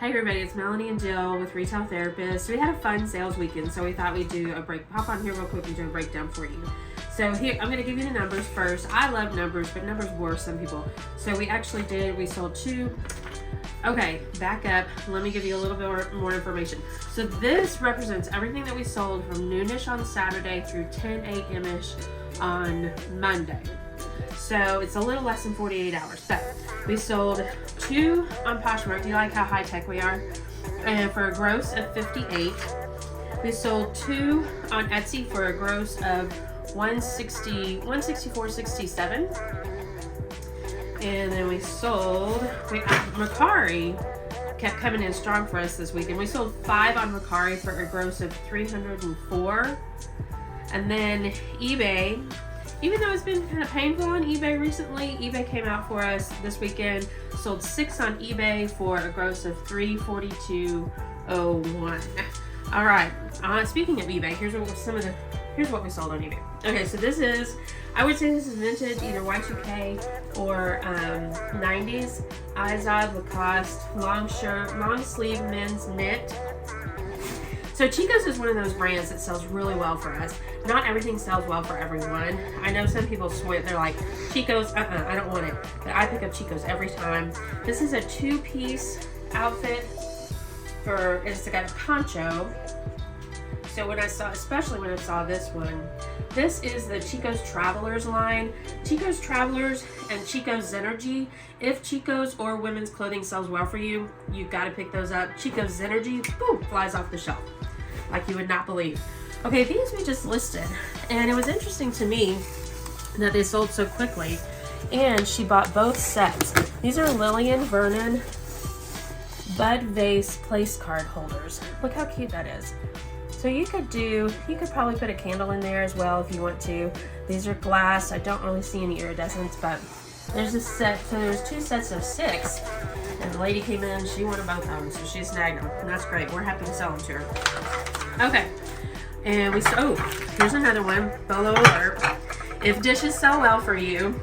Hi everybody, it's Melanie and Jill with Retail Therapists. We had a fun sales weekend, so we thought we'd do a break. Pop on here real quick and do a breakdown for you. So here, I'm going to give you the numbers first. I love numbers, but numbers bore some people. So we sold two. Okay, back up. Let me give you a little bit more information. So this represents everything that we sold from noonish on Saturday through 10 a.m.ish on Monday. So it's a little less than 48 hours, but we sold two on Poshmark. Do you like how high tech we are? And for a gross of 58. We sold two on Etsy for a gross of 164.67. And then we sold, Mercari kept coming in strong for us this weekend. We sold 5 on Mercari for a gross of 304. And then eBay, even though it's been kind of painful on eBay recently, eBay came out for us this weekend, sold 6 on eBay for a gross of 342.01. All right, speaking of eBay, here's what we sold on eBay. Okay, so I would say this is vintage, either Y2K or 90s. Izod, Lacoste, long sleeve men's knit. So Chico's is one of those brands that sells really well for us. Not everything sells well for everyone. I know some people swear, they're like, Chico's, I don't want it. But I pick up Chico's every time. This is a 2-piece outfit it's got a poncho. So especially when I saw this one, this is the Chico's Travelers line. Chico's Travelers and Chico's Zenergy. If Chico's or women's clothing sells well for you, you've got to pick those up. Chico's Zenergy, boom, flies off the shelf like you would not believe. Okay, these we just listed, and it was interesting to me that they sold so quickly, and she bought both sets. These are Lillian Vernon Bud Vase place card holders. Look how cute that is. So you could probably put a candle in there as well if you want to. These are glass. I don't really see any iridescence, but there's a set. So there's 2 sets of 6. And the lady came in, she wanted both of them, so she snagged them. And that's great. We're happy to sell them to her. Okay. And here's another one. Bolo alert. If dishes sell well for you,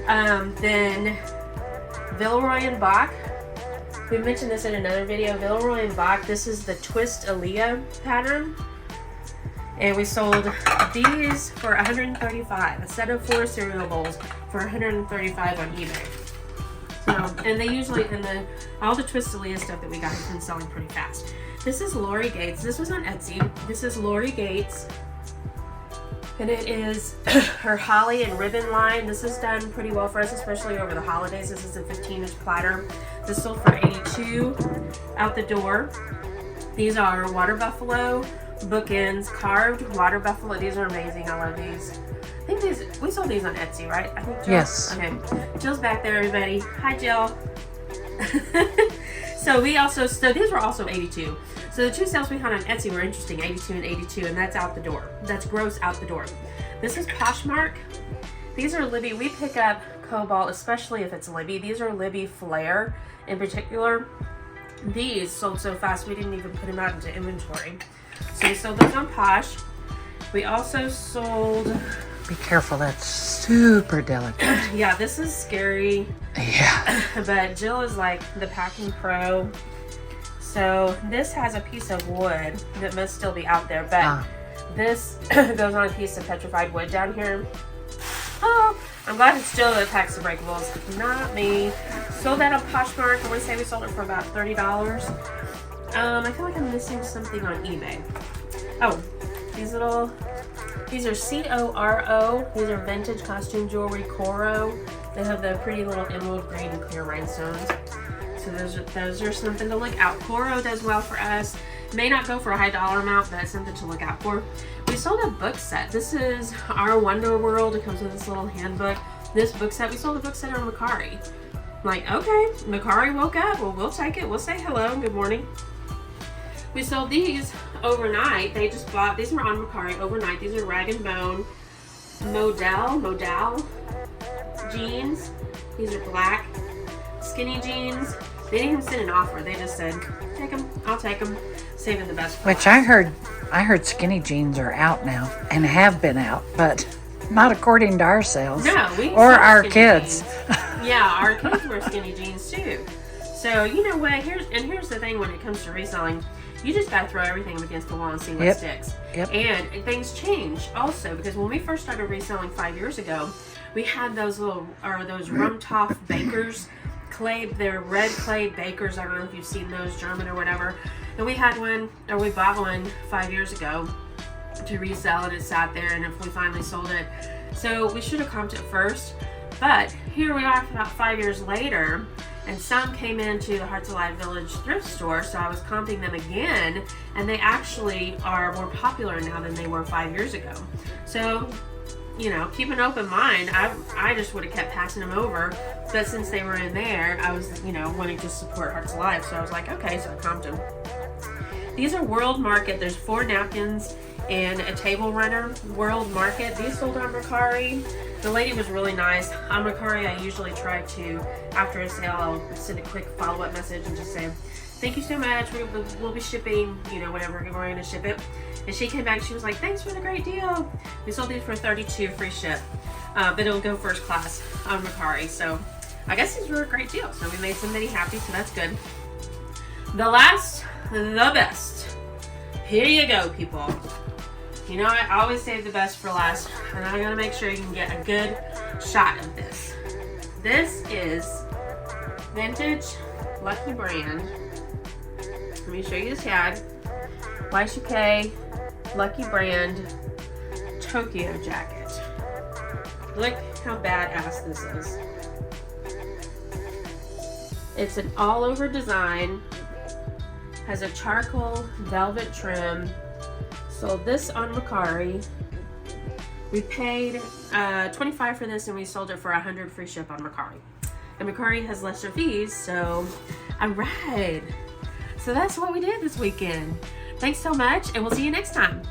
then Villeroy and Bach. We mentioned this in another video. Villeroy and Bach. This is the Twist Aaliyah pattern. And we sold these for $135. A set of 4 cereal bowls for $135 on eBay. So, and they usually, all the Twist Aaliyah stuff that we got has been selling pretty fast. This is Lori Gates. This was on Etsy. This is Lori Gates. And it is her holly and ribbon line. This is done pretty well for us, especially over the holidays. This is a 15-inch platter. This sold for $82 out the door. These are water buffalo bookends, carved water buffalo. These are amazing. I love these. I think we sold these on Etsy, right? I think Jill? Yes. Okay. Jill's back there, everybody. Hi, Jill. So these were also 82. So the 2 sales we had on Etsy were interesting, 82 and 82, and that's out the door. That's gross out the door. This is Poshmark. These are Libby. We pick up Cobalt, especially if it's Libby. These are Libby Flare in particular. These sold so fast we didn't even put them out into inventory. So we sold those on Posh. We also sold... Be careful, that's super delicate. Yeah, this is scary. Yeah. But Jill is like the packing pro. So this has a piece of wood that must still be out there, but this goes on a piece of petrified wood down here. Oh, I'm glad it's Jill that packs the breakables, not me. Sold that on Poshmark. I want to say we sold it for about $30. I feel like I'm missing something on eBay. Oh, these are CORO. These are vintage costume jewelry, Coro. They have the pretty little emerald green and clear rhinestones. So those are something to look out. Coro does well for us. May not go for a high dollar amount, but it's something to look out for. We sold a book set. This is Our Wonder World. It comes with this little handbook. This book set, we sold a book set on Mercari. I'm like, okay, Mercari woke up. Well, we'll take it. We'll say hello. Good morning. We sold these overnight. They just bought, these were on Mercari overnight. These are Rag & Bone Modal jeans. These are black skinny jeans. They didn't even send an offer. They just said, take them. I'll take them. Saving the best for Which I heard skinny jeans are out now and have been out, but not according to our sales. No, or our kids. Yeah, our kids wear skinny jeans too. So you know what? Here's the thing when it comes to reselling. You just gotta throw everything up against the wall and see what sticks. And things change also, because when we first started reselling 5 years ago, we had those those Rumtopf bakers, they're red clay bakers. I don't know if you've seen those, German or whatever. And we had one, or we bought one 5 years ago to resell, and it sat there, and if we finally sold it. So we should have comped it first. But here we are about 5 years later, and some came into the Hearts Alive Village thrift store, so I was comping them again, and they actually are more popular now than they were 5 years ago. So, you know, keep an open mind. I just would have kept passing them over, but since they were in there, I was, you know, wanting to support Hearts Alive, so I was like, okay, so I comped them. These are World Market. There's 4 napkins and a table runner. World Market. These sold on Mercari. The lady was really nice. On Mercari, I usually try to, after a sale, I'll send a quick follow-up message and just say, thank you so much. We'll be shipping, you know, whenever we're going to ship it. And she came back. She was like, thanks for the great deal. We sold these for $32 free ship. But it'll go first class on Mercari. So I guess these were a great deal. So we made somebody happy, so that's good. The last, the best. Here you go, people. You know, I always save the best for last, and I'm gonna make sure you can get a good shot of this. This is vintage Lucky Brand. Let me show you the tag. Y2K Lucky Brand Tokyo jacket. Look how badass this is. It's an all-over design. Has a charcoal velvet trim. Sold this on Mercari. We paid $25 for this, and we sold it for $100 free ship on Mercari. And Mercari has lesser fees, so alright. So that's what we did this weekend. Thanks so much, and we'll see you next time.